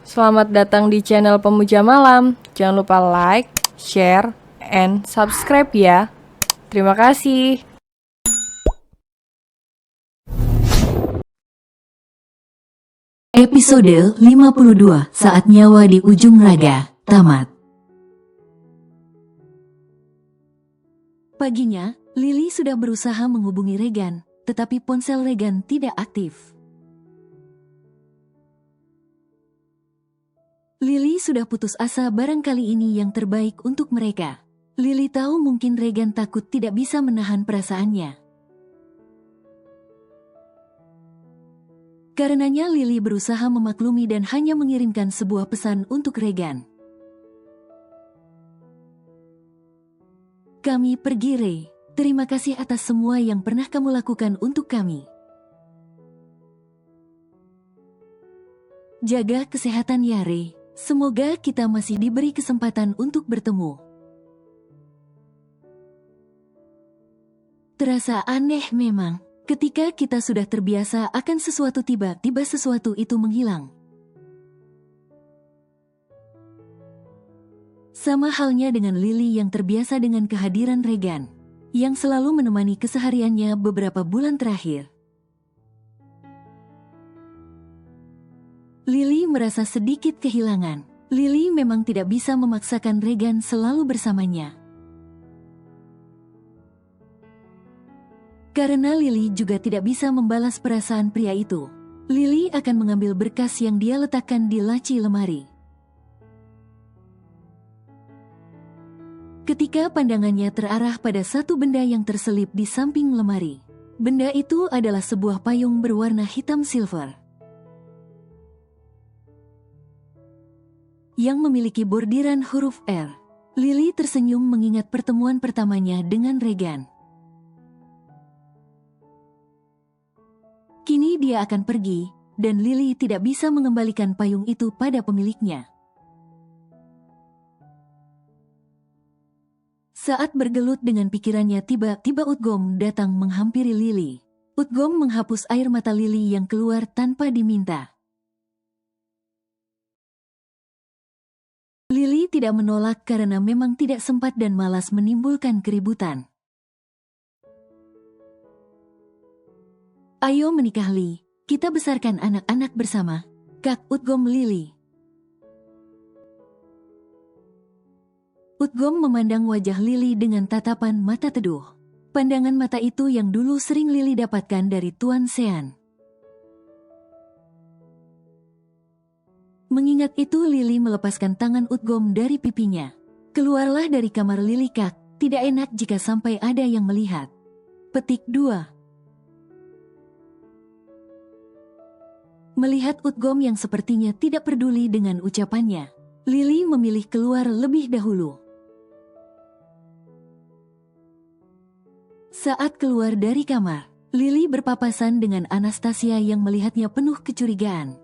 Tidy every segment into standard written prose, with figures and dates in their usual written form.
Selamat datang di channel Pemuja Malam. Jangan lupa like, share, and subscribe ya. Terima kasih. Episode 52, Saat Nyawa di Ujung Raga, tamat. Paginya, Lily sudah berusaha menghubungi Regan, tetapi ponsel Regan tidak aktif. Lily sudah putus asa, barangkali ini yang terbaik untuk mereka. Lily tahu mungkin Regan takut tidak bisa menahan perasaannya. Karenanya Lily berusaha memaklumi dan hanya mengirimkan sebuah pesan untuk Regan. Kami pergi, Ray. Terima kasih atas semua yang pernah kamu lakukan untuk kami. Jaga kesehatan ya, Ray. Semoga kita masih diberi kesempatan untuk bertemu. Terasa aneh memang, ketika kita sudah terbiasa akan sesuatu, tiba-tiba sesuatu itu menghilang. Sama halnya dengan Lily yang terbiasa dengan kehadiran Regan, yang selalu menemani kesehariannya beberapa bulan terakhir. Lily merasa sedikit kehilangan. Lily memang tidak bisa memaksakan Regan selalu bersamanya. Karena Lily juga tidak bisa membalas perasaan pria itu. Lily akan mengambil berkas yang dia letakkan di laci lemari. Ketika pandangannya terarah pada satu benda yang terselip di samping lemari. Benda itu adalah sebuah payung berwarna hitam silver. Yang memiliki bordiran huruf R. Lily tersenyum mengingat pertemuan pertamanya dengan Regan. Kini dia akan pergi, dan Lily tidak bisa mengembalikan payung itu pada pemiliknya. Saat bergelut dengan pikirannya, tiba-tiba Utgom datang menghampiri Lily. Utgom menghapus air mata Lily yang keluar tanpa diminta. Lily tidak menolak karena memang tidak sempat dan malas menimbulkan keributan. Ayo menikah, Lee. Kita besarkan anak-anak bersama. Kak Utgom Lily. Utgom memandang wajah Lily dengan tatapan mata teduh. Pandangan mata itu yang dulu sering Lily dapatkan dari Tuan Sean. Mengingat itu, Lily melepaskan tangan Utgom dari pipinya. Keluarlah dari kamar Lily, Kak. Tidak enak jika sampai ada yang melihat. Petik 2. Melihat Utgom yang sepertinya tidak peduli dengan ucapannya, Lily memilih keluar lebih dahulu. Saat keluar dari kamar, Lily berpapasan dengan Anastasia yang melihatnya penuh kecurigaan.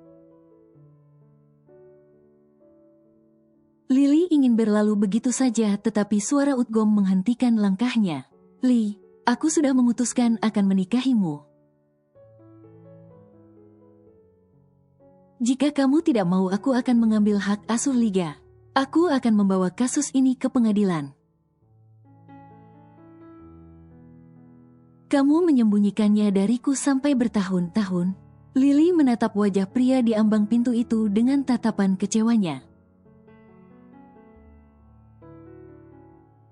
Lily ingin berlalu begitu saja, tetapi suara Utgom menghentikan langkahnya. Lee, aku sudah memutuskan akan menikahimu. Jika kamu tidak mau, aku akan mengambil hak asuh Liga. Aku akan membawa kasus ini ke pengadilan. Kamu menyembunyikannya dariku sampai bertahun-tahun. Lily menatap wajah pria di ambang pintu itu dengan tatapan kecewanya.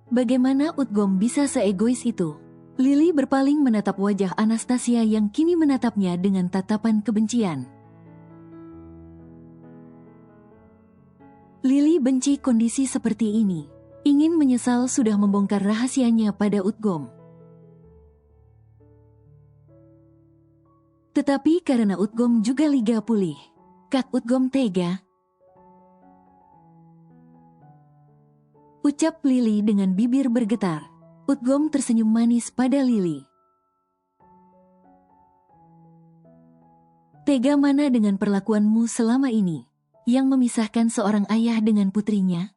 Bagaimana Utgom bisa seegois itu? Lily berpaling menatap wajah Anastasia yang kini menatapnya dengan tatapan kebencian. Lily benci kondisi seperti ini. Ingin menyesal sudah membongkar rahasianya pada Utgom. Tetapi karena Utgom juga Liga pulih. Kak Utgom tega. Ucap Lily dengan bibir bergetar. Utgom tersenyum manis pada Lily. Tega mana dengan perlakuanmu selama ini, yang memisahkan seorang ayah dengan putrinya?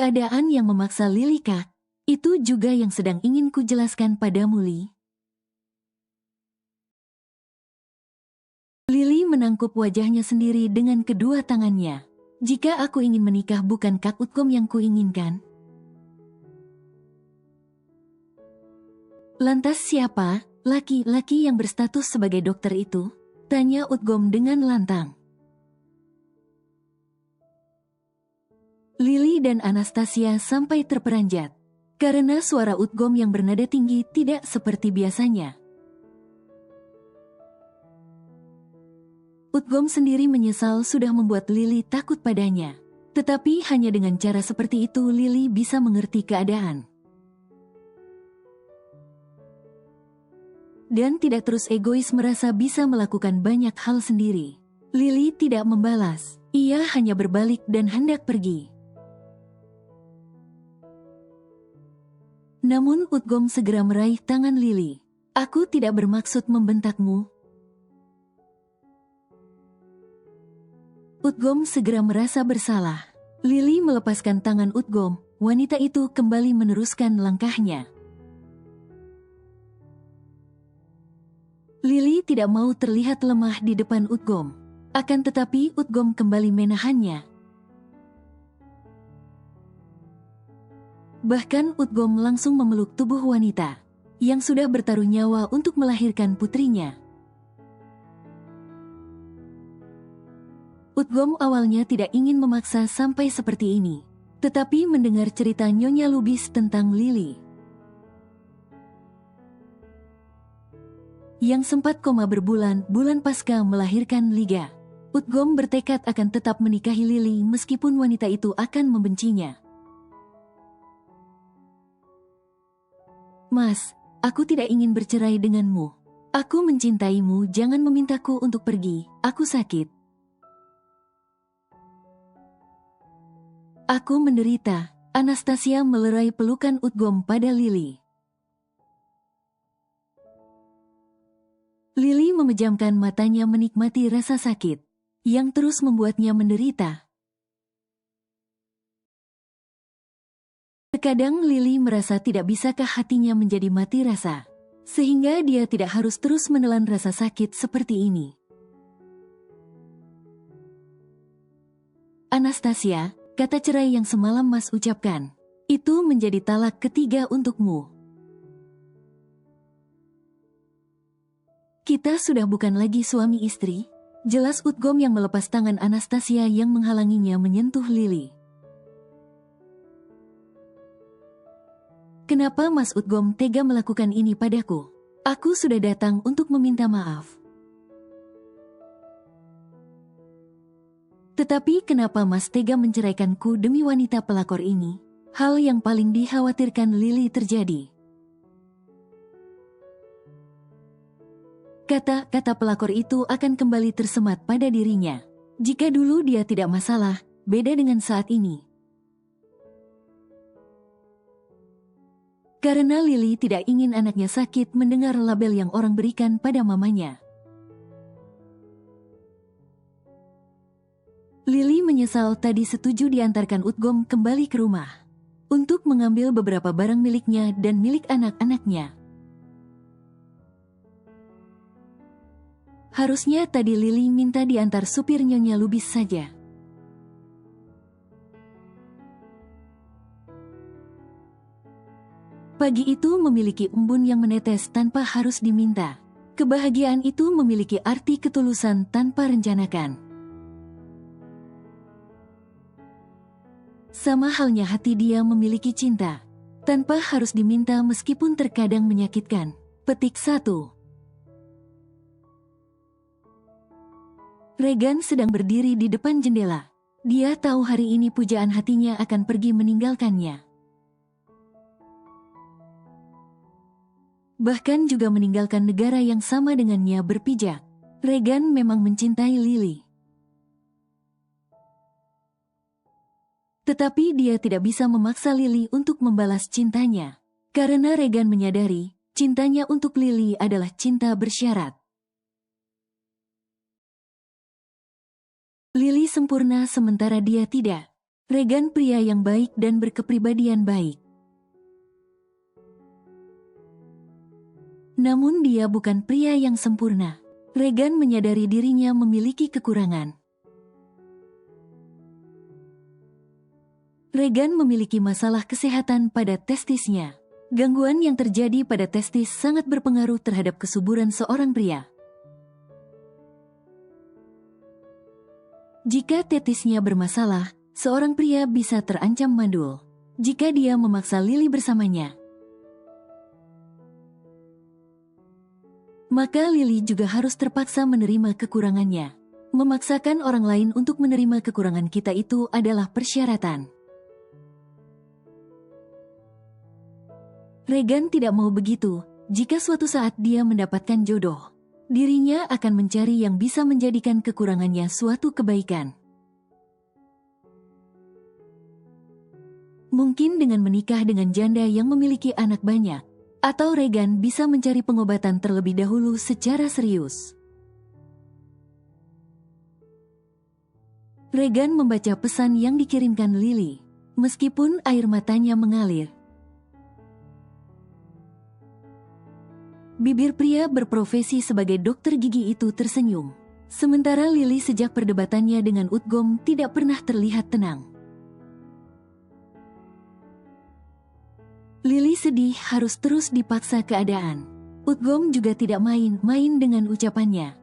Keadaan yang memaksa Lily, Kak. Itu juga yang sedang ingin kujelaskan padamu, Lee. menangkup wajahnya sendiri dengan kedua tangannya. Jika aku ingin menikah, bukan Kak Utgom yang kuinginkan? Lantas siapa laki-laki yang berstatus sebagai dokter itu? Tanya Utgom dengan lantang. Lily dan Anastasia sampai terperanjat. Karena suara Utgom yang bernada tinggi tidak seperti biasanya. Utgom sendiri menyesal sudah membuat Lily takut padanya. Tetapi hanya dengan cara seperti itu Lily bisa mengerti keadaan. Dan tidak terus egois merasa bisa melakukan banyak hal sendiri. Lily tidak membalas. Ia hanya berbalik dan hendak pergi. Namun Utgom segera meraih tangan Lily. Aku tidak bermaksud membentakmu. Utgom segera merasa bersalah. Lily melepaskan tangan Utgom. Wanita itu kembali meneruskan langkahnya. Lily tidak mau terlihat lemah di depan Utgom. Akan tetapi Utgom kembali menahannya. Bahkan Utgom langsung memeluk tubuh wanita yang sudah bertaruh nyawa untuk melahirkan putrinya. Utgom awalnya tidak ingin memaksa sampai seperti ini. Tetapi mendengar cerita Nyonya Lubis tentang Lily yang sempat koma berbulan-bulan pasca melahirkan Liga, Utgom bertekad akan tetap menikahi Lily meskipun wanita itu akan membencinya. Mas, aku tidak ingin bercerai denganmu. Aku mencintaimu, jangan memintaku untuk pergi. Aku sakit. Aku menderita. Anastasia melerai pelukan Utgom pada Lily. Lily memejamkan matanya menikmati rasa sakit yang terus membuatnya menderita. Terkadang Lily merasa tidak bisakah hatinya menjadi mati rasa, sehingga dia tidak harus terus menelan rasa sakit seperti ini. Anastasia, kata cerai yang semalam Mas ucapkan, itu menjadi talak ketiga untukmu. Kita sudah bukan lagi suami istri. Jelas Utgom yang melepas tangan Anastasia yang menghalanginya menyentuh Lily. Kenapa Mas Utgom tega melakukan ini padaku? Aku sudah datang untuk meminta maaf. Tetapi kenapa Mas tega menceraikanku demi wanita pelakor ini? Hal yang paling dikhawatirkan Lily terjadi. Kata-kata pelakor itu akan kembali tersemat pada dirinya. Jika dulu dia tidak masalah, beda dengan saat ini. Karena Lily tidak ingin anaknya sakit mendengar label yang orang berikan pada mamanya. Lily menyesal tadi setuju diantarkan Utgom kembali ke rumah untuk mengambil beberapa barang miliknya dan milik anak-anaknya. Harusnya tadi Lily minta diantar supir Nyonya Lubis saja. Pagi itu memiliki embun yang menetes tanpa harus diminta. Kebahagiaan itu memiliki arti ketulusan tanpa rencanakan. Sama halnya hati dia memiliki cinta, tanpa harus diminta meskipun terkadang menyakitkan. Petik 1. Regan sedang berdiri di depan jendela. Dia tahu hari ini pujaan hatinya akan pergi meninggalkannya. Bahkan juga meninggalkan negara yang sama dengannya berpijak. Regan memang mencintai Lily. Tetapi dia tidak bisa memaksa Lily untuk membalas cintanya. Karena Regan menyadari, cintanya untuk Lily adalah cinta bersyarat. Lily sempurna sementara dia tidak. Regan pria yang baik dan berkepribadian baik. Namun dia bukan pria yang sempurna. Regan menyadari dirinya memiliki kekurangan. Regan memiliki masalah kesehatan pada testisnya. Gangguan yang terjadi pada testis sangat berpengaruh terhadap kesuburan seorang pria. Jika testisnya bermasalah, seorang pria bisa terancam mandul jika dia memaksa Lily bersamanya. Maka Lily juga harus terpaksa menerima kekurangannya. Memaksakan orang lain untuk menerima kekurangan kita itu adalah persyaratan. Regan tidak mau begitu. Jika suatu saat dia mendapatkan jodoh, dirinya akan mencari yang bisa menjadikan kekurangannya suatu kebaikan. Mungkin dengan menikah dengan janda yang memiliki anak banyak, atau Regan bisa mencari pengobatan terlebih dahulu secara serius. Regan membaca pesan yang dikirimkan Lily, meskipun air matanya mengalir. Bibir pria berprofesi sebagai dokter gigi itu tersenyum. Sementara Lily sejak perdebatannya dengan Utgom tidak pernah terlihat tenang. Lily sedih harus terus dipaksa keadaan. Utgom juga tidak main-main dengan ucapannya.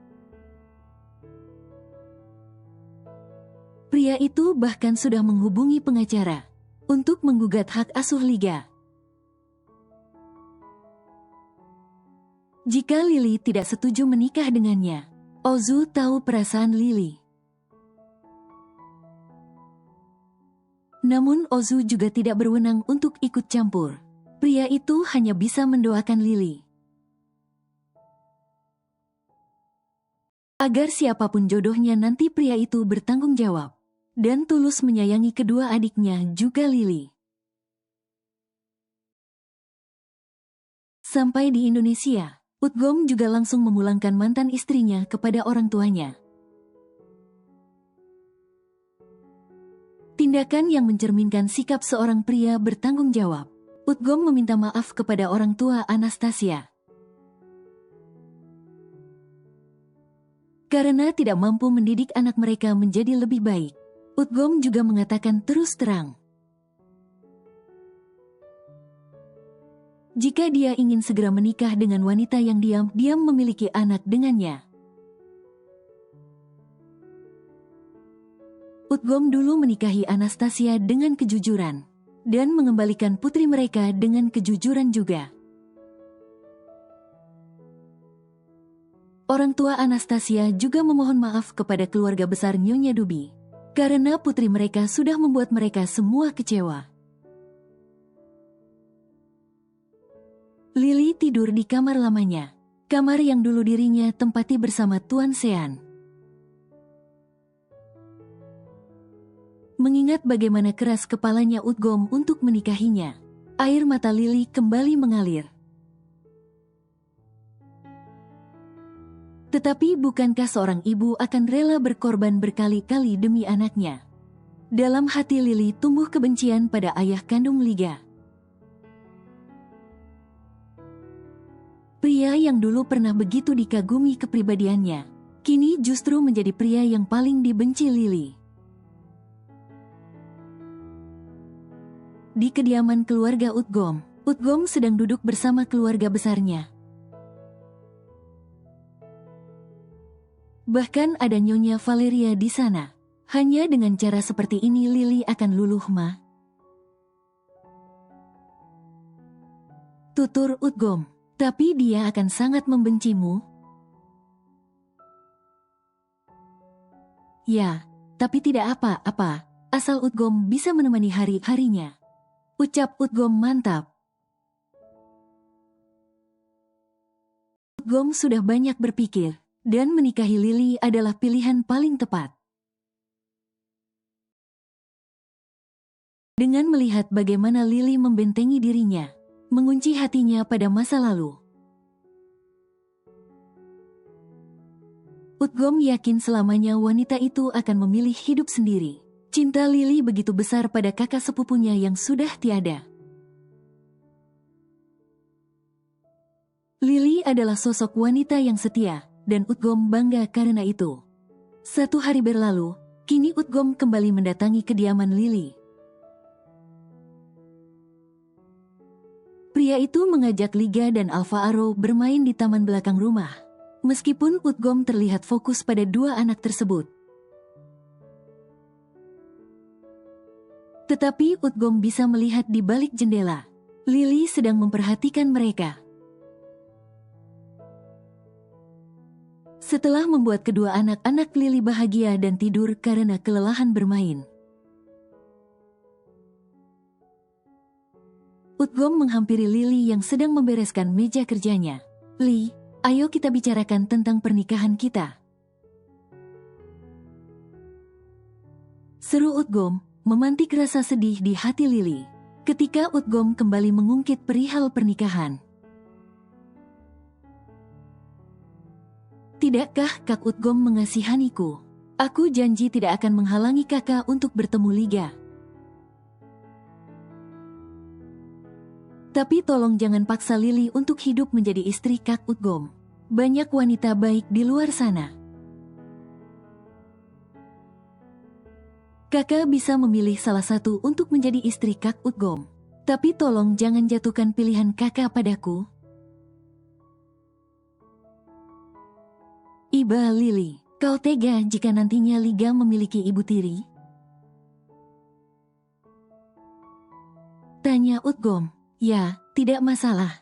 Pria itu bahkan sudah menghubungi pengacara untuk menggugat hak asuh liga. Jika Lily tidak setuju menikah dengannya, Ozu tahu perasaan Lily. Namun Ozu juga tidak berwenang untuk ikut campur. Pria itu hanya bisa mendoakan Lily agar siapapun jodohnya nanti pria itu bertanggung jawab dan tulus menyayangi kedua adiknya juga Lily. Sampai di Indonesia, Utgom juga langsung memulangkan mantan istrinya kepada orang tuanya. Tindakan yang mencerminkan sikap seorang pria bertanggung jawab. Utgom meminta maaf kepada orang tua Anastasia karena tidak mampu mendidik anak mereka menjadi lebih baik. Utgom juga mengatakan terus terang, jika dia ingin segera menikah dengan wanita yang diam-diam memiliki anak dengannya. Utgom dulu menikahi Anastasia dengan kejujuran dan mengembalikan putri mereka dengan kejujuran juga. Orang tua Anastasia juga memohon maaf kepada keluarga besar Nyonya Dubi karena putri mereka sudah membuat mereka semua kecewa. Lily tidur di kamar lamanya, kamar yang dulu dirinya tempati bersama Tuan Sean. Mengingat bagaimana keras kepalanya Utgom untuk menikahinya, air mata Lily kembali mengalir. Tetapi bukankah seorang ibu akan rela berkorban berkali-kali demi anaknya? Dalam hati Lily tumbuh kebencian pada ayah kandung Liga. Pria yang dulu pernah begitu dikagumi kepribadiannya, kini justru menjadi pria yang paling dibenci Lily. Di kediaman keluarga Utgom, Utgom sedang duduk bersama keluarga besarnya. Bahkan ada Nyonya Valeria di sana. Hanya dengan cara seperti ini Lily akan luluh, Ma. Tutur Utgom. Tapi dia akan sangat membencimu. Ya, tapi tidak apa-apa, asal Utgom bisa menemani hari-harinya. Ucap Utgom mantap. Utgom sudah banyak berpikir, dan menikahi Lily adalah pilihan paling tepat. Dengan melihat bagaimana Lily membentengi dirinya, mengunci hatinya pada masa lalu. Utgom yakin selamanya wanita itu akan memilih hidup sendiri. Cinta Lily begitu besar pada kakak sepupunya yang sudah tiada. Lily adalah sosok wanita yang setia, dan Utgom bangga karena itu. Satu hari berlalu, kini Utgom kembali mendatangi kediaman Lily. Pria itu mengajak Liga dan Alpha Arrow bermain di taman belakang rumah. Meskipun Utgom terlihat fokus pada dua anak tersebut, tetapi Utgom bisa melihat di balik jendela. Lily sedang memperhatikan mereka. Setelah membuat kedua anak-anak Lily bahagia dan tidur karena kelelahan bermain, Utgom menghampiri Lily yang sedang membereskan meja kerjanya. "Li, ayo kita bicarakan tentang pernikahan kita," seru Utgom, memantik rasa sedih di hati Lily. Ketika Utgom kembali mengungkit perihal pernikahan. "Tidakkah Kak Utgom mengasihaniku? Aku janji tidak akan menghalangi kakak untuk bertemu Liga. Tapi tolong jangan paksa Lily untuk hidup menjadi istri Kak Utgom. Banyak wanita baik di luar sana. Kakak bisa memilih salah satu untuk menjadi istri Kak Utgom. Tapi tolong jangan jatuhkan pilihan kakak padaku." "Iba Lily, kau tega jika nantinya Liga memiliki ibu tiri?" tanya Utgom. "Ya, tidak masalah.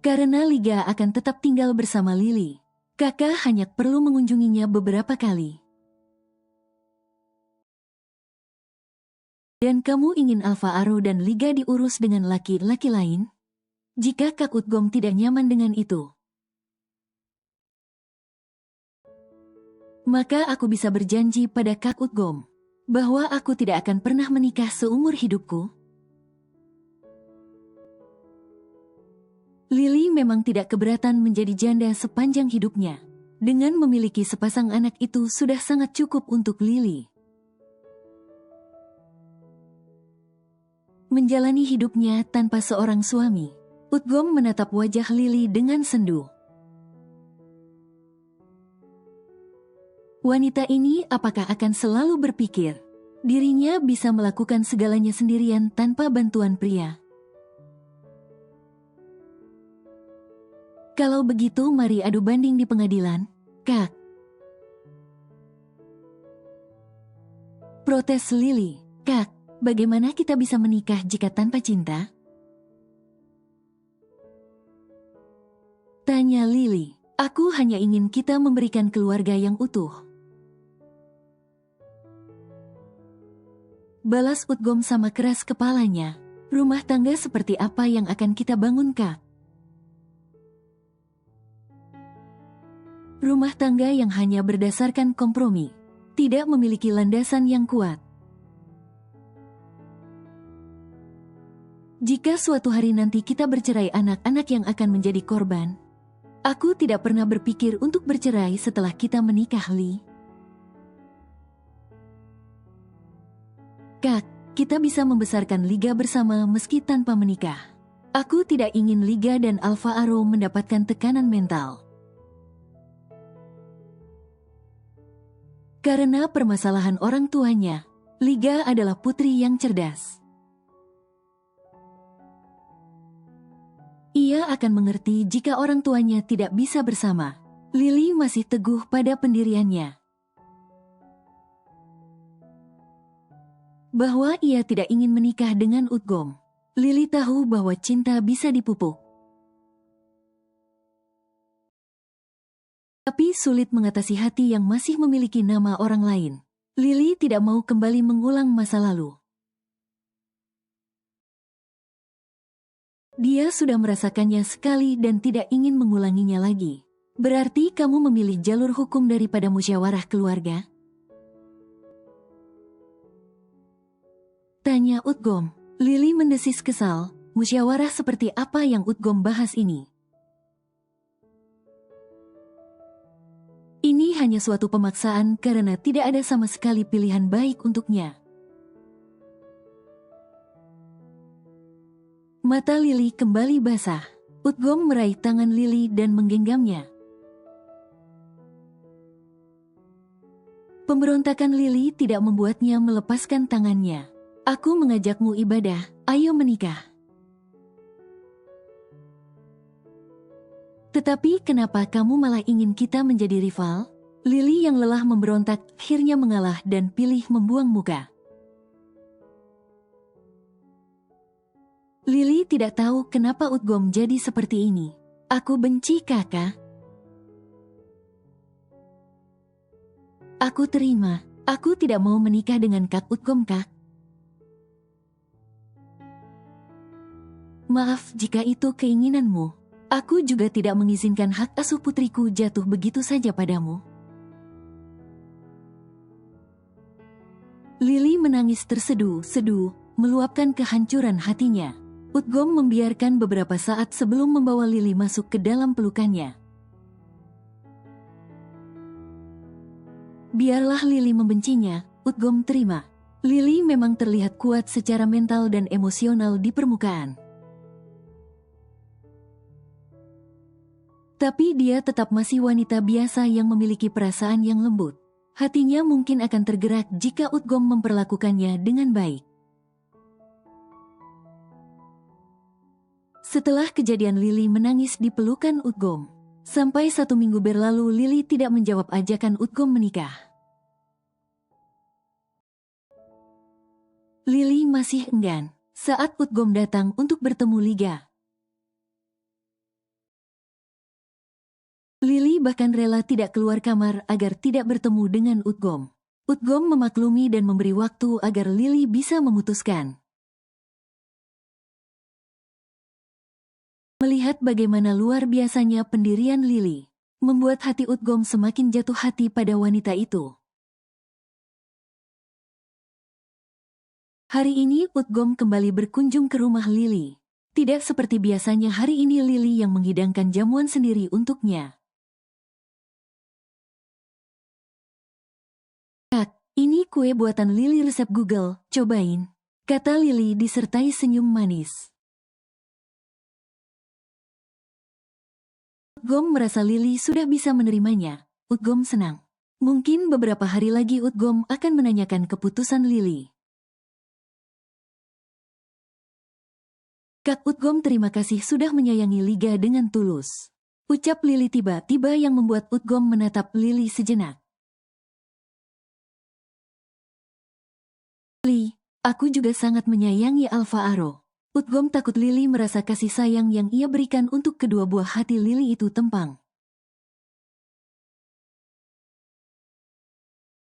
Karena Liga akan tetap tinggal bersama Lily. Kakak hanya perlu mengunjunginya beberapa kali. Dan kamu ingin Alpha Arrow dan Liga diurus dengan laki-laki lain? Jika Kak Utgom tidak nyaman dengan itu, maka aku bisa berjanji pada Kak Utgom bahwa aku tidak akan pernah menikah seumur hidupku." Lily memang tidak keberatan menjadi janda sepanjang hidupnya. Dengan memiliki sepasang anak itu sudah sangat cukup untuk Lily. Menjalani hidupnya tanpa seorang suami, Utgom menatap wajah Lily dengan sendu. Wanita ini apakah akan selalu berpikir dirinya bisa melakukan segalanya sendirian tanpa bantuan pria? Kalau begitu mari adu banding di pengadilan, Kak. Protes Lily. "Kak, bagaimana kita bisa menikah jika tanpa cinta?" tanya Lily. "Aku hanya ingin kita memberikan keluarga yang utuh," balas Utgom sama keras kepalanya. "Rumah tangga seperti apa yang akan kita bangun, Kak? Rumah tangga yang hanya berdasarkan kompromi, tidak memiliki landasan yang kuat. Jika suatu hari nanti kita bercerai, anak-anak yang akan menjadi korban. Aku tidak pernah berpikir untuk bercerai setelah kita menikah, Li. Kak, kita bisa membesarkan Liga bersama meski tanpa menikah. Aku tidak ingin Liga dan Alpha Arrow mendapatkan tekanan mental. Karena permasalahan orang tuanya, Liga adalah putri yang cerdas. Ia akan mengerti jika orang tuanya tidak bisa bersama. Lily masih teguh pada pendiriannya. Bahwa ia tidak ingin menikah dengan Utgom. Lily tahu bahwa cinta bisa dipupuk. Tapi sulit mengatasi hati yang masih memiliki nama orang lain. Lily tidak mau kembali mengulang masa lalu. Dia sudah merasakannya sekali dan tidak ingin mengulanginya lagi. Berarti kamu memilih jalur hukum daripada musyawarah keluarga? Tanya Utgom. Lily mendesis kesal. Musyawarah seperti apa yang Utgom bahas ini? Ini hanya suatu pemaksaan karena tidak ada sama sekali pilihan baik untuknya. Mata Lily kembali basah. Utgom meraih tangan Lily dan menggenggamnya. Pemberontakan Lily tidak membuatnya melepaskan tangannya. Aku mengajakmu ibadah, ayo menikah. Tetapi kenapa kamu malah ingin kita menjadi rival? Lily yang lelah memberontak akhirnya mengalah dan pilih membuang muka. Lily tidak tahu kenapa Utgom jadi seperti ini. Aku benci kakak. Aku terima. Aku tidak mau menikah dengan Kak Utgom, Kak. Maaf jika itu keinginanmu. Aku juga tidak mengizinkan hak asuh putriku jatuh begitu saja padamu. Lily menangis terseduh-seduh, meluapkan kehancuran hatinya. Utgom membiarkan beberapa saat sebelum membawa Lily masuk ke dalam pelukannya. Biarlah Lily membencinya, Utgom terima. Lily memang terlihat kuat secara mental dan emosional di permukaan. Tapi dia tetap masih wanita biasa yang memiliki perasaan yang lembut. Hatinya mungkin akan tergerak jika Utgom memperlakukannya dengan baik. Setelah kejadian Lily menangis di pelukan Utgom. Sampai 1 minggu berlalu Lily tidak menjawab ajakan Utgom menikah. Lily masih enggan saat Utgom datang untuk bertemu Liga. Lily bahkan rela tidak keluar kamar agar tidak bertemu dengan Utgom. Utgom memaklumi dan memberi waktu agar Lily bisa memutuskan. Melihat bagaimana luar biasanya pendirian Lily, membuat hati Utgom semakin jatuh hati pada wanita itu. Hari ini Utgom kembali berkunjung ke rumah Lily. Tidak seperti biasanya hari ini Lily yang menghidangkan jamuan sendiri untuknya. Kak, ini kue buatan Lily resep Google, cobain, kata Lily disertai senyum manis. Utgom merasa Lily sudah bisa menerimanya. Utgom senang. Mungkin beberapa hari lagi Utgom akan menanyakan keputusan Lily. Kak Utgom terima kasih sudah menyayangi Liga dengan tulus. Ucap Lily tiba-tiba yang membuat Utgom menatap Lily sejenak. Lily, aku juga sangat menyayangi Alpha Aro. Utgom takut Lily merasa kasih sayang yang ia berikan untuk kedua buah hati Lily itu tempang.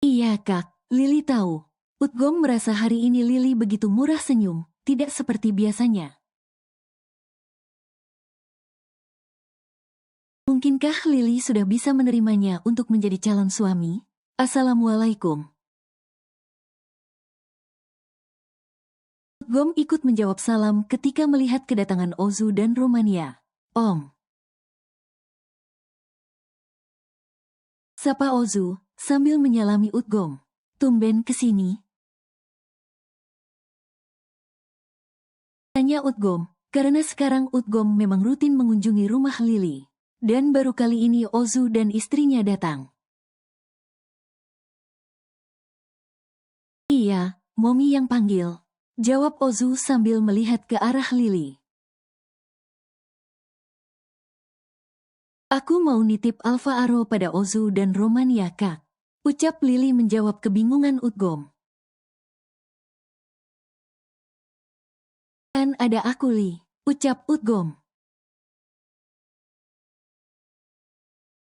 Iya kak, Lily tahu. Utgom merasa hari ini Lily begitu murah senyum, tidak seperti biasanya. Mungkinkah Lily sudah bisa menerimanya untuk menjadi calon suami? Assalamualaikum. Utgom ikut menjawab salam ketika melihat kedatangan Ozu dan Romania. Om. Sapa Ozu, sambil menyalami Utgom. Tumben kesini? Tanya Utgom, karena sekarang Utgom memang rutin mengunjungi rumah Lily. Dan baru kali ini Ozu dan istrinya datang. Iya, Momi yang panggil. Jawab Ozu sambil melihat ke arah Lily. Aku mau nitip Alpha Aro pada Ozu dan Romania kak. Ucap Lily menjawab kebingungan Utgom. Kan ada aku Li, ucap Utgom.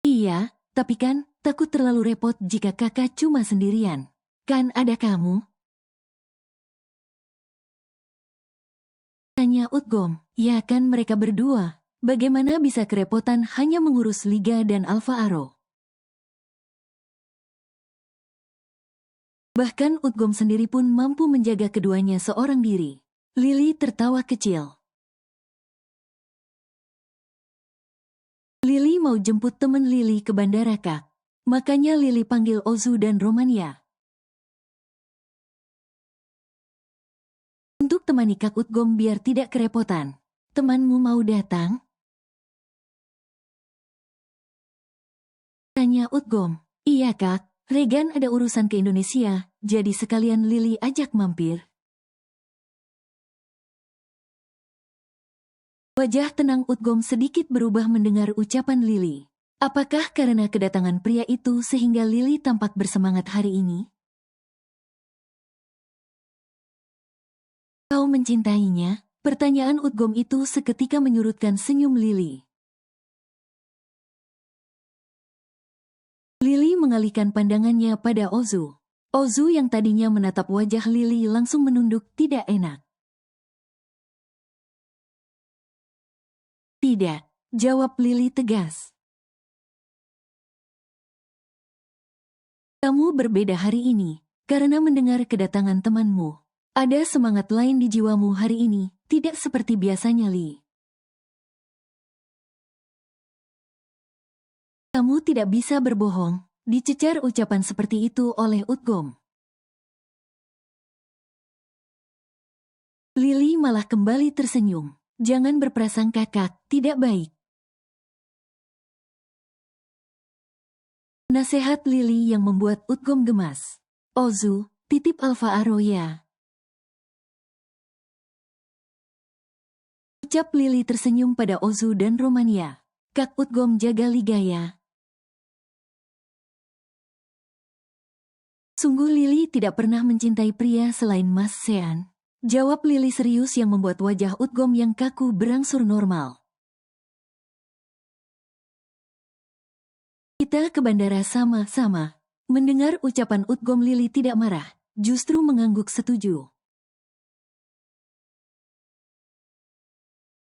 Iya, tapi kan takut terlalu repot jika kakak cuma sendirian. Kan ada kamu? Tanya Utgom, ya kan mereka berdua. Bagaimana bisa kerepotan hanya mengurus Liga dan Alpha Aro? Bahkan Utgom sendiri pun mampu menjaga keduanya seorang diri. Lily tertawa kecil. Lily mau jemput teman Lily ke bandara kak. Makanya Lily panggil Ozu dan Romania. Untuk temani Kak Utgom biar tidak kerepotan. Temanmu mau datang? Tanya Utgom. Iya kak, Regan ada urusan ke Indonesia, jadi sekalian Lily ajak mampir. Wajah tenang Utgom sedikit berubah mendengar ucapan Lily. Apakah karena kedatangan pria itu sehingga Lily tampak bersemangat hari ini? Kau mencintainya? Pertanyaan Utgom itu seketika menyurutkan senyum Lily. Lily mengalihkan pandangannya pada Ozu. Ozu yang tadinya menatap wajah Lily langsung menunduk tidak enak. Tidak, jawab Lily tegas. Kamu berbeda hari ini, karena mendengar kedatangan temanmu. Ada semangat lain di jiwamu hari ini, tidak seperti biasanya Li. Kamu tidak bisa berbohong, dicecar ucapan seperti itu oleh Utgom. Lily malah kembali tersenyum. Jangan berprasangka kak, tidak baik. Nasihat Lily yang membuat Utgom gemas. Ozu, titip Alfa Aro ya. Ucap Lily tersenyum pada Ozu dan Romania. Kak Utgom jaga liga ya. Sungguh Lily tidak pernah mencintai pria selain Mas Sean. Jawab Lily serius yang membuat wajah Utgom yang kaku berangsur normal. Kita ke bandara sama-sama. Mendengar ucapan Utgom Lily tidak marah, justru mengangguk setuju.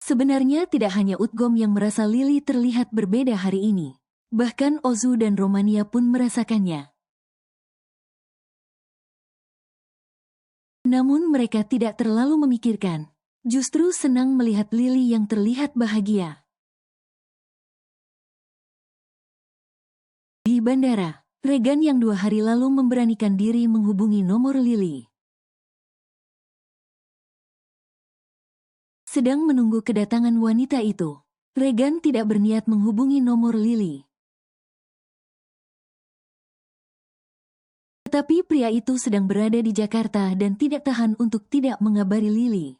Sebenarnya tidak hanya Utgom yang merasa Lily terlihat berbeda hari ini. Bahkan Ozu dan Romania pun merasakannya. Namun mereka tidak terlalu memikirkan. Justru senang melihat Lily yang terlihat bahagia. Di bandara, Regan yang 2 hari lalu memberanikan diri menghubungi nomor Lily. Sedang menunggu kedatangan wanita itu. Regan tidak berniat menghubungi nomor Lily. Tetapi pria itu sedang berada di Jakarta dan tidak tahan untuk tidak mengabari Lily.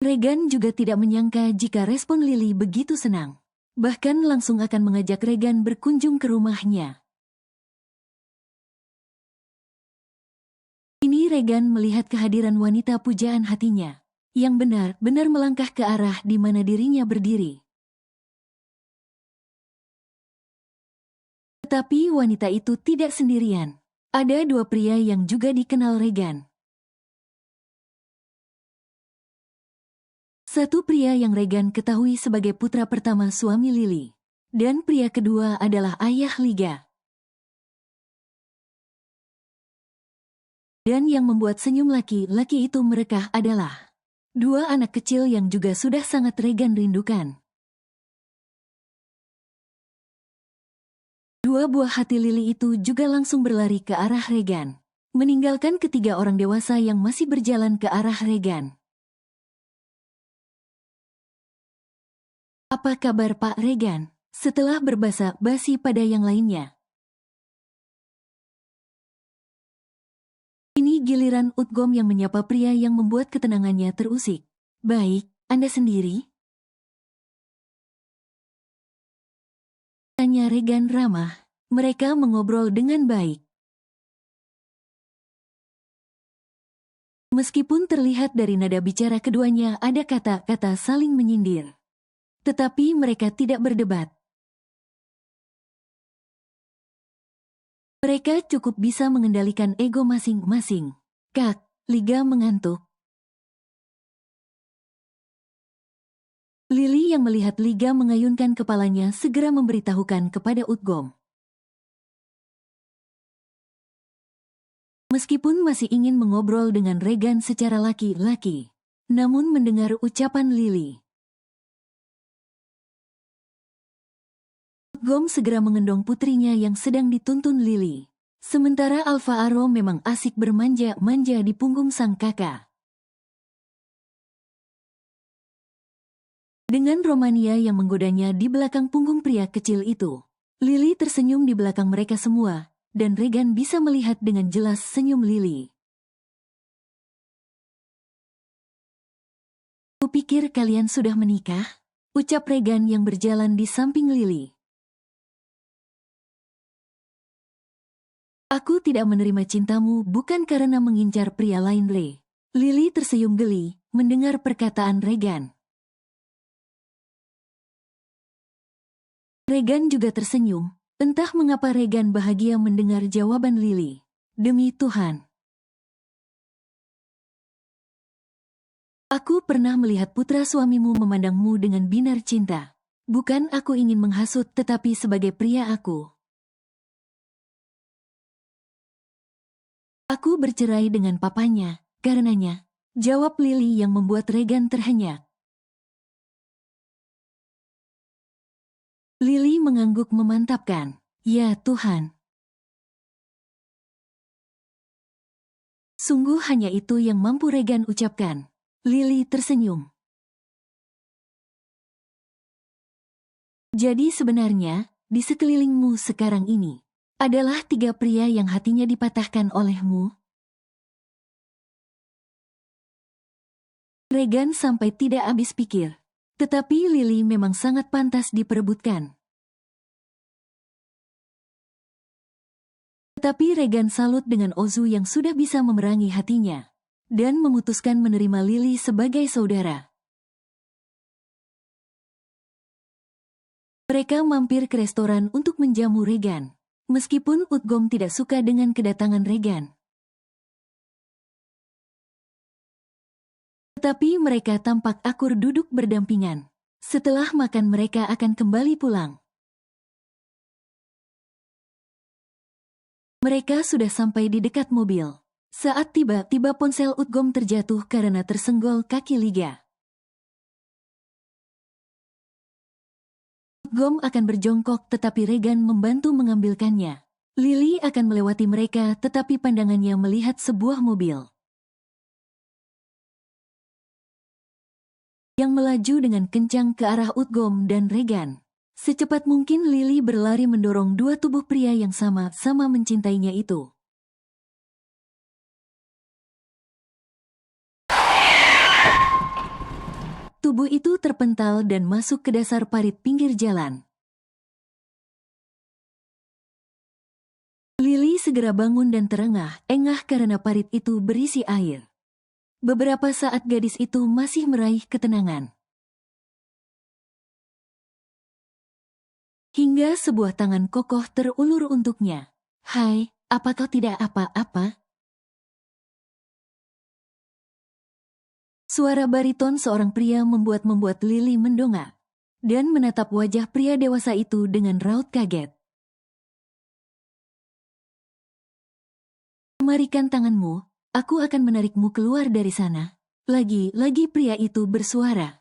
Regan juga tidak menyangka jika respon Lily begitu senang. Bahkan langsung akan mengajak Regan berkunjung ke rumahnya. Ini Regan melihat kehadiran wanita pujaan hatinya, yang benar-benar melangkah ke arah di mana dirinya berdiri. Tetapi wanita itu tidak sendirian. Ada 2 pria yang juga dikenal Regan. Satu pria yang Regan ketahui sebagai putra pertama suami Lily. Dan pria kedua adalah ayah Liga. Dan yang membuat senyum laki-laki itu merekah adalah 2 anak kecil yang juga sudah sangat Regan rindukan. 2 buah hati Lily itu juga langsung berlari ke arah Regan, meninggalkan ketiga orang dewasa yang masih berjalan ke arah Regan. Apa kabar Pak Regan? Setelah berbasa-basi pada yang lainnya. Ini giliran Utgom yang menyapa pria yang membuat ketenangannya terusik. Baik, Anda sendiri? Tanya Regan ramah. Mereka mengobrol dengan baik. Meskipun terlihat dari nada bicara keduanya ada kata-kata saling menyindir. Tetapi mereka tidak berdebat. Mereka cukup bisa mengendalikan ego masing-masing. Kak, Liga mengantuk. Lily yang melihat Liga mengayunkan kepalanya segera memberitahukan kepada Utgom. Meskipun masih ingin mengobrol dengan Regan secara laki-laki, namun mendengar ucapan Lily, Utgom segera mengendong putrinya yang sedang dituntun Lily. Sementara Alfa Aro memang asik bermanja-manja di punggung sang kakak. Dengan Romania yang menggodanya di belakang punggung pria kecil itu. Lily tersenyum di belakang mereka semua, dan Regan bisa melihat dengan jelas senyum Lily. Kupikir kalian sudah menikah? Ucap Regan yang berjalan di samping Lily. Aku tidak menerima cintamu bukan karena mengincar pria lain, Le. Lily tersenyum geli mendengar perkataan Regan. Regan juga tersenyum. Entah mengapa Regan bahagia mendengar jawaban Lily. Demi Tuhan. Aku pernah melihat putra suamimu memandangmu dengan binar cinta. Bukan aku ingin menghasut, tetapi sebagai pria aku. Aku bercerai dengan papanya, karenanya. Jawab Lily yang membuat Regan terhenyak. Lily mengangguk memantapkan. Ya Tuhan. Sungguh hanya itu yang mampu Regan ucapkan. Lily tersenyum. Jadi sebenarnya, di sekelilingmu sekarang ini, adalah 3 pria yang hatinya dipatahkan olehmu? Regan sampai tidak habis pikir. Tetapi Lily memang sangat pantas diperebutkan. Tetapi Regan salut dengan Ozu yang sudah bisa memerangi hatinya, dan memutuskan menerima Lily sebagai saudara. Mereka mampir ke restoran untuk menjamu Regan, meskipun Utgom tidak suka dengan kedatangan Regan. Tetapi mereka tampak akur duduk berdampingan. Setelah makan mereka akan kembali pulang. Mereka sudah sampai di dekat mobil. Saat tiba-tiba ponsel Utgom terjatuh karena tersenggol kaki Liga. Utgom akan berjongkok tetapi Regan membantu mengambilkannya. Lily akan melewati mereka tetapi pandangannya melihat sebuah mobil yang melaju dengan kencang ke arah Utgom dan Regan. Secepat mungkin Lily berlari mendorong 2 tubuh pria yang sama-sama mencintainya itu. Tubuh itu terpental dan masuk ke dasar parit pinggir jalan. Lily segera bangun dan terengah-engah karena parit itu berisi air. Beberapa saat gadis itu masih meraih ketenangan. Hingga sebuah tangan kokoh terulur untuknya. Hai, apa kau tidak apa-apa? Suara bariton seorang pria membuat Lily mendongak dan menatap wajah pria dewasa itu dengan raut kaget. Kemarikan tanganmu, aku akan menarikmu keluar dari sana. Lagi-lagi pria itu bersuara.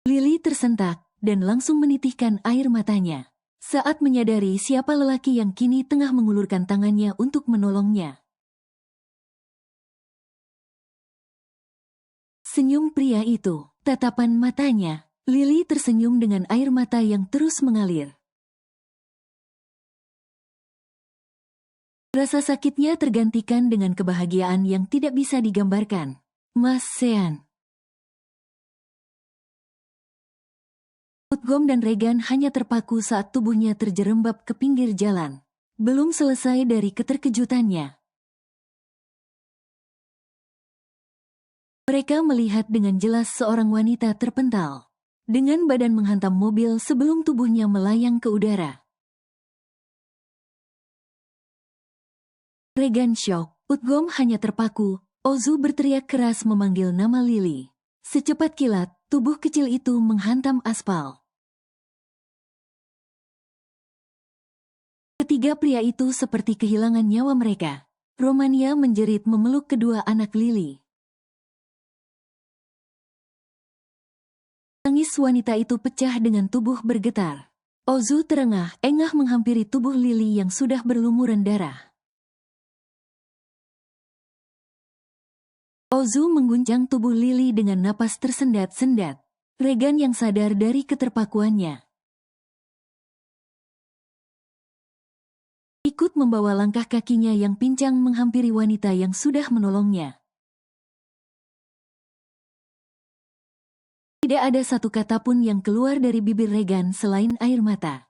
Lily tersentak dan langsung menitihkan air matanya saat menyadari siapa lelaki yang kini tengah mengulurkan tangannya untuk menolongnya. Senyum pria itu, tatapan matanya. Lily tersenyum dengan air mata yang terus mengalir. Rasa sakitnya tergantikan dengan kebahagiaan yang tidak bisa digambarkan. Mas Sean. Utgom dan Regan hanya terpaku saat tubuhnya terjerembab ke pinggir jalan. Belum selesai dari keterkejutannya. Mereka melihat dengan jelas seorang wanita terpental, dengan badan menghantam mobil sebelum tubuhnya melayang ke udara. Regan syok, Utgom hanya terpaku, Ozu berteriak keras memanggil nama Lily. Secepat kilat, tubuh kecil itu menghantam aspal. Ketiga pria itu seperti kehilangan nyawa mereka. Romania menjerit memeluk kedua anak Lily. Tangis wanita itu pecah dengan tubuh bergetar. Ozu terengah-engah menghampiri tubuh Lily yang sudah berlumuran darah. Ozu mengguncang tubuh Lily dengan napas tersendat-sendat. Regan yang sadar dari keterpakuannya ikut membawa langkah kakinya yang pincang menghampiri wanita yang sudah menolongnya. Tidak ada satu kata pun yang keluar dari bibir Regan selain air mata.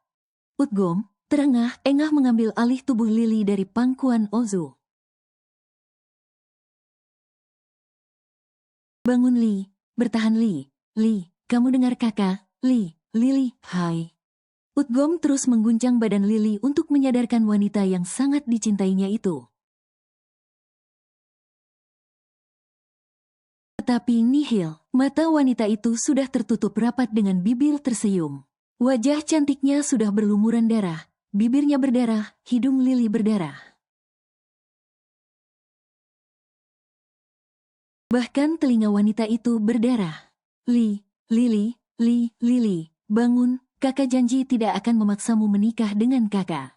Utgom, terengah-engah mengambil alih tubuh Lily dari pangkuan Ozu. Bangun Li, bertahan Li. Li, kamu dengar kakak? Li, Lily, hai. Utgom terus mengguncang badan Lily untuk menyadarkan wanita yang sangat dicintainya itu. Tetapi nihil, mata wanita itu sudah tertutup rapat dengan bibir tersenyum. Wajah cantiknya sudah berlumuran darah, bibirnya berdarah, hidung Lily berdarah. Bahkan telinga wanita itu berdarah. Li, Lily, Lily, bangun, kakak janji tidak akan memaksamu menikah dengan kakak.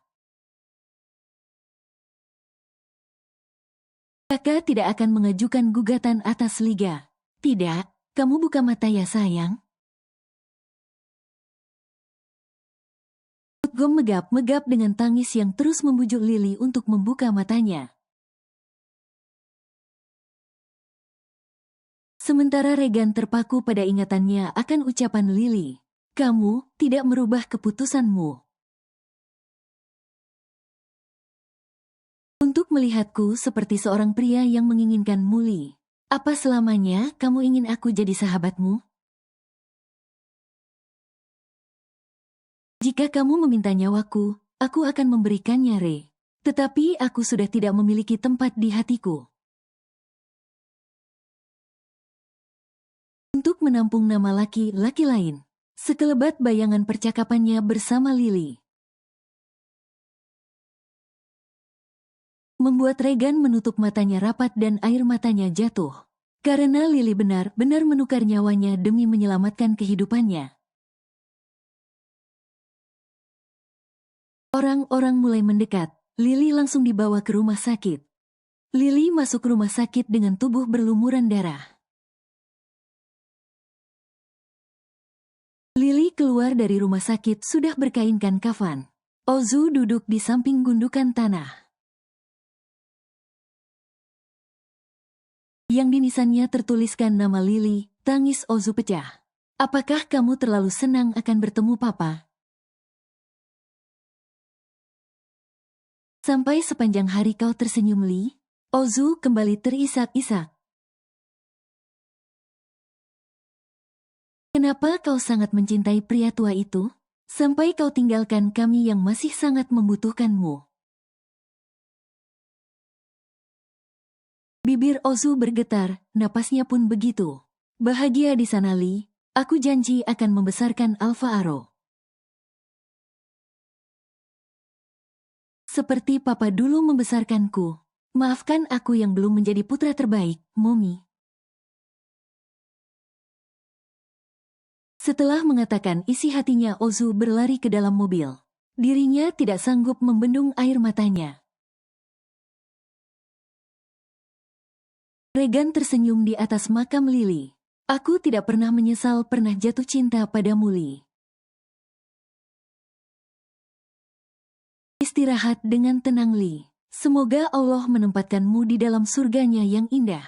Kakak tidak akan mengajukan gugatan atas Liga. Tidak, kamu buka mata ya sayang. Utgom megap-megap dengan tangis yang terus membujuk Lily untuk membuka matanya. Sementara Regan terpaku pada ingatannya akan ucapan Lily. Kamu tidak merubah keputusanmu. Untuk melihatku seperti seorang pria yang menginginkan Li. Apa selamanya kamu ingin aku jadi sahabatmu? Jika kamu meminta nyawaku, aku akan memberikannya, Re. Tetapi aku sudah tidak memiliki tempat di hatiku. Untuk menampung nama laki-laki lain. Sekelebat bayangan percakapannya bersama Lily membuat Regan menutup matanya rapat dan air matanya jatuh. Karena Lily benar-benar menukar nyawanya demi menyelamatkan kehidupannya. Orang-orang mulai mendekat. Lily langsung dibawa ke rumah sakit. Lily masuk rumah sakit dengan tubuh berlumuran darah. Lily keluar dari rumah sakit sudah berkainkan kafan. Ozu duduk di samping gundukan tanah. Yang di nisannya tertuliskan nama Lily, tangis Ozu pecah. Apakah kamu terlalu senang akan bertemu papa? Sampai sepanjang hari kau tersenyum Li? Ozu kembali terisak-isak. Kenapa kau sangat mencintai pria tua itu? Sampai kau tinggalkan kami yang masih sangat membutuhkanmu. Bibir Ozu bergetar, napasnya pun begitu. Bahagia di sana Li, aku janji akan membesarkan Alpha Aro. Seperti papa dulu membesarkanku. Maafkan aku yang belum menjadi putra terbaik, Momi. Setelah mengatakan isi hatinya, Ozu berlari ke dalam mobil. Dirinya tidak sanggup membendung air matanya. Regan tersenyum di atas makam Lily. Aku tidak pernah menyesal pernah jatuh cinta padamu Li. Istirahat dengan tenang Li. Semoga Allah menempatkanmu di dalam surganya yang indah.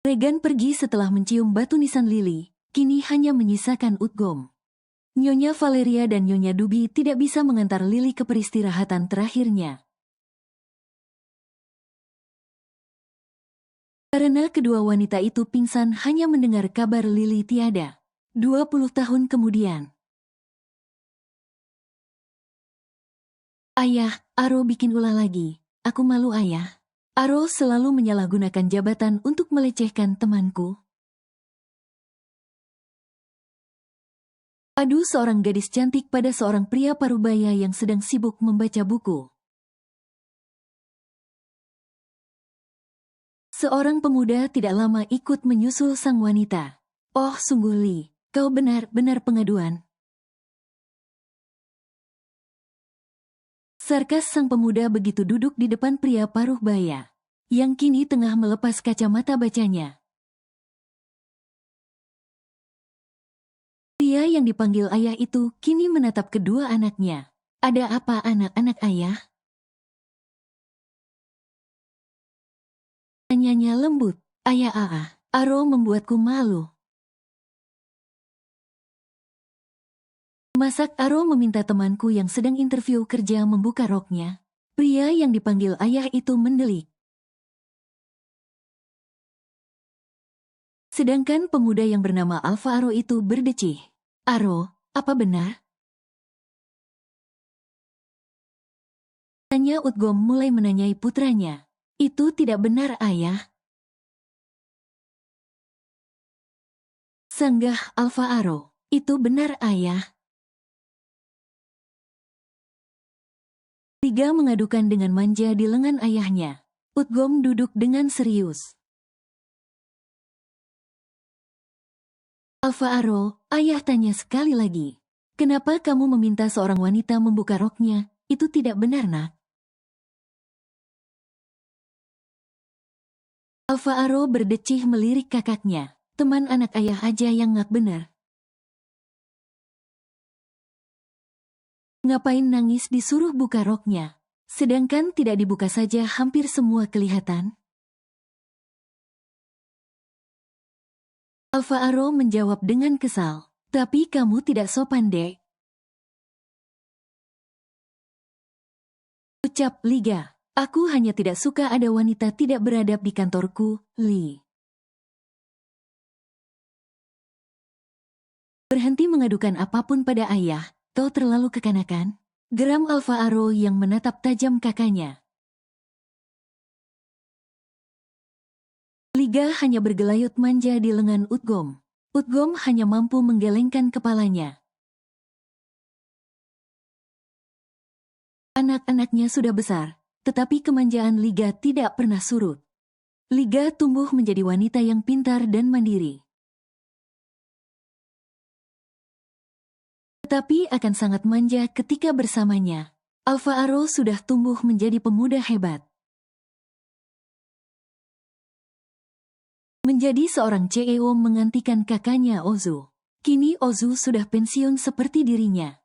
Regan pergi setelah mencium batu nisan Lily, kini hanya menyisakan Utgom. Nyonya Valeria dan Nyonya Dubi tidak bisa mengantar Lily ke peristirahatan terakhirnya. Karena kedua wanita itu pingsan hanya mendengar kabar Lily tiada. 20 tahun kemudian. Ayah, Aro bikin ulah lagi. Aku malu ayah. Aro selalu menyalahgunakan jabatan untuk melecehkan temanku. Adu seorang gadis cantik pada seorang pria parubaya yang sedang sibuk membaca buku. Seorang pemuda tidak lama ikut menyusul sang wanita. Oh sungguh Li, kau benar-benar pengaduan. Sarkas sang pemuda begitu duduk di depan pria paruh baya, yang kini tengah melepas kacamata bacanya. Pria yang dipanggil ayah itu kini menatap kedua anaknya. Ada apa anak-anak ayah? Tanyanya lembut. Ayah Aro membuatku malu. Masak Aro meminta temanku yang sedang interview kerja membuka roknya. Pria yang dipanggil ayah itu mendelik. Sedangkan pemuda yang bernama Alvaro itu berdecih. Aro, apa benar? Tanya Utgom mulai menanyai putranya. Itu tidak benar ayah. Sanggah Alvaro. Itu benar ayah. Liga mengadukan dengan manja di lengan ayahnya. Utgom duduk dengan serius. Alvaro, ayah tanya sekali lagi. Kenapa kamu meminta seorang wanita membuka roknya? Itu tidak benar, nak. Alvaro berdecih melirik kakaknya. Teman anak ayah aja yang ngak benar. Ngapain nangis disuruh buka roknya? Sedangkan tidak dibuka saja hampir semua kelihatan. Alvaro menjawab dengan kesal. Tapi kamu tidak sopan, dek. Ucap Liga. Aku hanya tidak suka ada wanita tidak beradab di kantorku, Li. Berhenti mengadukan apapun pada ayah, kau terlalu kekanakan. Geram Alvaro yang menatap tajam kakaknya. Liga hanya bergelayut manja di lengan Utgom. Utgom hanya mampu menggelengkan kepalanya. Anak-anaknya sudah besar, tetapi kemanjaan Liga tidak pernah surut. Liga tumbuh menjadi wanita yang pintar dan mandiri. Tetapi akan sangat manja ketika bersamanya. Alvaro sudah tumbuh menjadi pemuda hebat. Menjadi seorang CEO menggantikan kakaknya Ozu. Kini Ozu sudah pensiun seperti dirinya.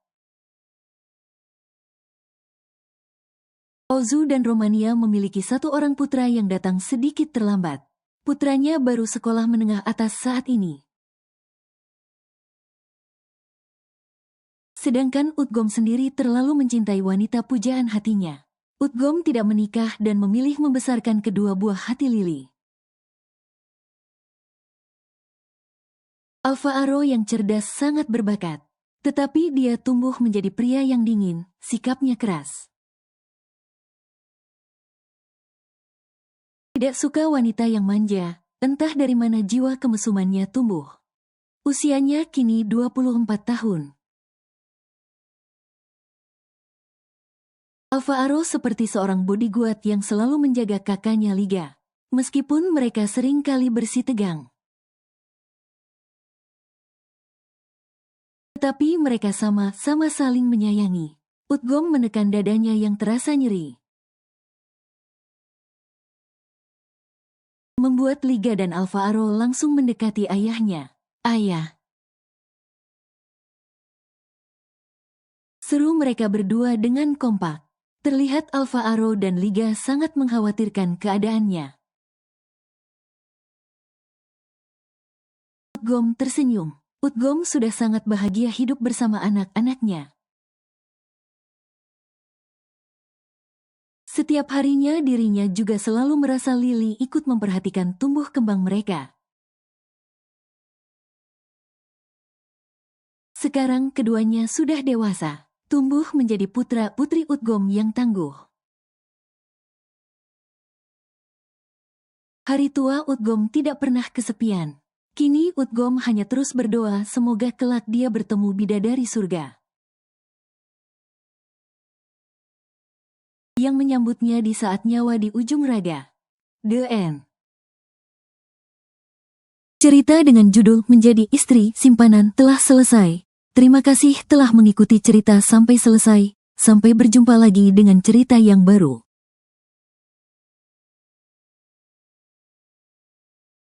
Ozu dan Romania memiliki satu orang putra yang datang sedikit terlambat. Putranya baru sekolah menengah atas saat ini. Sedangkan Utgom sendiri terlalu mencintai wanita pujaan hatinya. Utgom tidak menikah dan memilih membesarkan kedua buah hati Lili. Alvaro yang cerdas sangat berbakat. Tetapi dia tumbuh menjadi pria yang dingin, sikapnya keras. Tidak suka wanita yang manja, entah dari mana jiwa kemesumannya tumbuh. Usianya kini 24 tahun. Alvaro seperti seorang bodyguard yang selalu menjaga kakaknya Liga. Meskipun mereka sering kali bersitegang. Tetapi mereka sama-sama saling menyayangi. Utgom menekan dadanya yang terasa nyeri. Membuat Liga dan Alvaro langsung mendekati ayahnya. Ayah. Seru mereka berdua dengan kompak. Terlihat Alvaro dan Liga sangat mengkhawatirkan keadaannya. Utgom tersenyum. Utgom sudah sangat bahagia hidup bersama anak-anaknya. Setiap harinya dirinya juga selalu merasa Lili ikut memperhatikan tumbuh kembang mereka. Sekarang keduanya sudah dewasa, tumbuh menjadi putra-putri Utgom yang tangguh. Hari tua Utgom tidak pernah kesepian. Kini Utgom hanya terus berdoa semoga kelak dia bertemu bidadari surga. Yang menyambutnya di saat nyawa di ujung raga. The End. Cerita dengan judul Menjadi Istri Simpanan telah selesai. Terima kasih telah mengikuti cerita sampai selesai. Sampai berjumpa lagi dengan cerita yang baru.